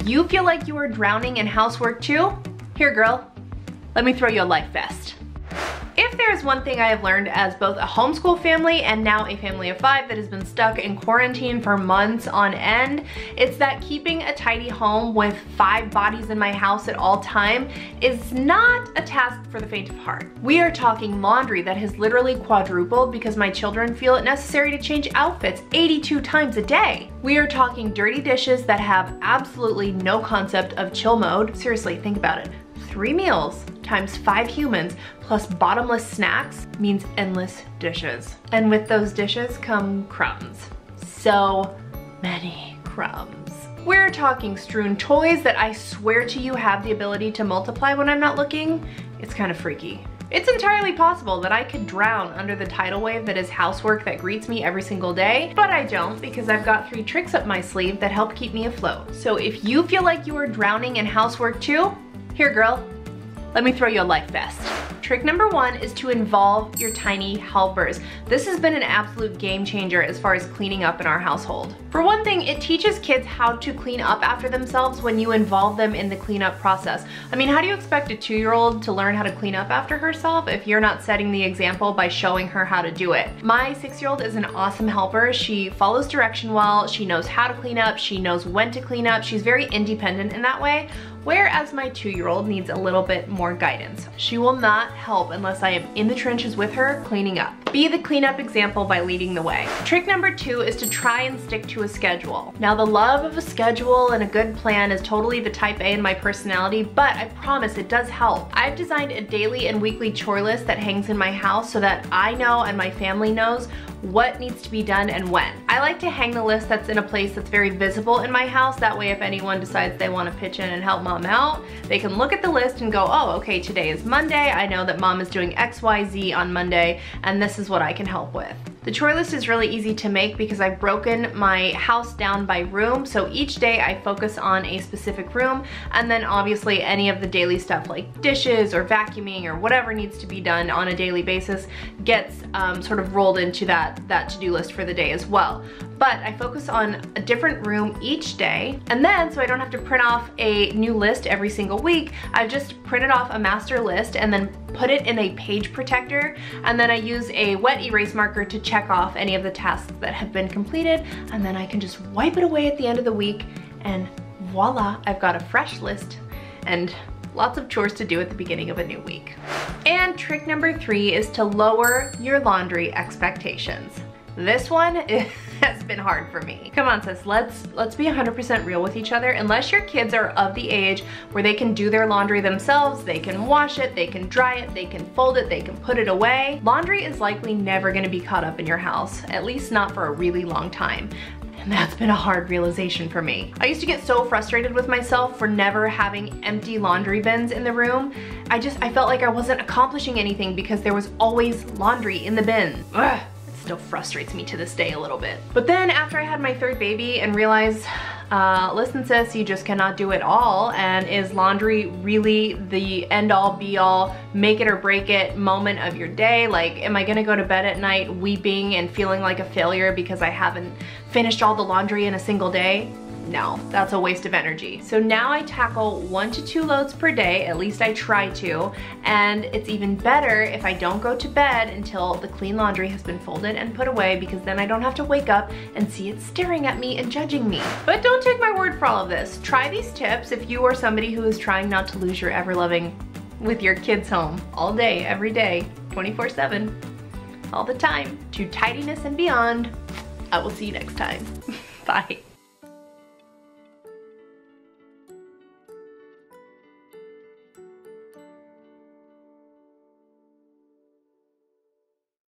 If you feel like you are drowning in housework too, here girl, let me throw you a life vest. If there's one thing I have learned as both a homeschool family and now a family of 5 that has been stuck in quarantine for months on end, it's that keeping a tidy home with 5 bodies in my house at all time is not a task for the faint of heart. We are talking laundry that has literally quadrupled because my children feel it necessary to change outfits 82 times a day. We are talking dirty dishes that have absolutely no concept of chill mode. Seriously, think about it. 3 meals times 5 humans plus bottomless snacks means endless dishes. And with those dishes come crumbs. So many crumbs. We're talking strewn toys that I swear to you have the ability to multiply when I'm not looking. It's kind of freaky. It's entirely possible that I could drown under the tidal wave that is housework that greets me every single day, but I don't because I've got 3 tricks up my sleeve that help keep me afloat. So if you feel like you are drowning in housework too, here girl, let me throw you a life vest. Trick number 1 is to involve your tiny helpers. This has been an absolute game changer as far as cleaning up in our household. For one thing, it teaches kids how to clean up after themselves when you involve them in the cleanup process. I mean, how do you expect a 2-year-old to learn how to clean up after herself if you're not setting the example by showing her how to do it? My 6-year-old is an awesome helper. She follows direction well, she knows how to clean up, she knows when to clean up, she's very independent in that way. Whereas my 2-year-old needs a little bit more guidance. She will not help unless I am in the trenches with her cleaning up. Be the cleanup example by leading the way. Trick number 2 is to try and stick to a schedule. Now the love of a schedule and a good plan is totally the type A in my personality, but I promise it does help. I've designed a daily and weekly chore list that hangs in my house so that I know and my family knows what needs to be done and when. I like to hang the list that's in a place that's very visible in my house. That way if anyone decides they want to pitch in and help mom out, they can look at the list and go, oh, okay, today is Monday. I know that mom is doing XYZ on Monday, and this is what I can help with. The chore list is really easy to make because I've broken my house down by room, so each day I focus on a specific room, and then obviously any of the daily stuff like dishes or vacuuming or whatever needs to be done on a daily basis gets sort of rolled into that to-do list for the day as well. But I focus on a different room each day, and then so I don't have to print off a new list every single week, I've just printed off a master list and then put it in a page protector, and then I use a wet erase marker to check off any of the tasks that have been completed, and then I can just wipe it away at the end of the week, and voila, I've got a fresh list and lots of chores to do at the beginning of a new week. And trick number 3 is to lower your laundry expectations. This one has been hard for me. Come on sis, let's be 100% real with each other. Unless your kids are of the age where they can do their laundry themselves, they can wash it, they can dry it, they can fold it, they can put it away, laundry is likely never gonna be caught up in your house, at least not for a really long time. And that's been a hard realization for me. I used to get so frustrated with myself for never having empty laundry bins in the room. I felt like I wasn't accomplishing anything because there was always laundry in the bin. Ugh. Still frustrates me to this day a little bit. But then after I had my 3rd baby and realized, listen sis, you just cannot do it all, and is laundry really the end all be all, make it or break it moment of your day? Like, am I gonna go to bed at night weeping and feeling like a failure because I haven't finished all the laundry in a single day? No, that's a waste of energy. So now I tackle 1 to 2 loads per day, at least I try to, and it's even better if I don't go to bed until the clean laundry has been folded and put away, because then I don't have to wake up and see it staring at me and judging me. But don't take my word for all of this. Try these tips if you are somebody who is trying not to lose your ever-loving with your kids home all day, every day, 24/7, all the time, to tidiness and beyond. I will see you next time. Bye.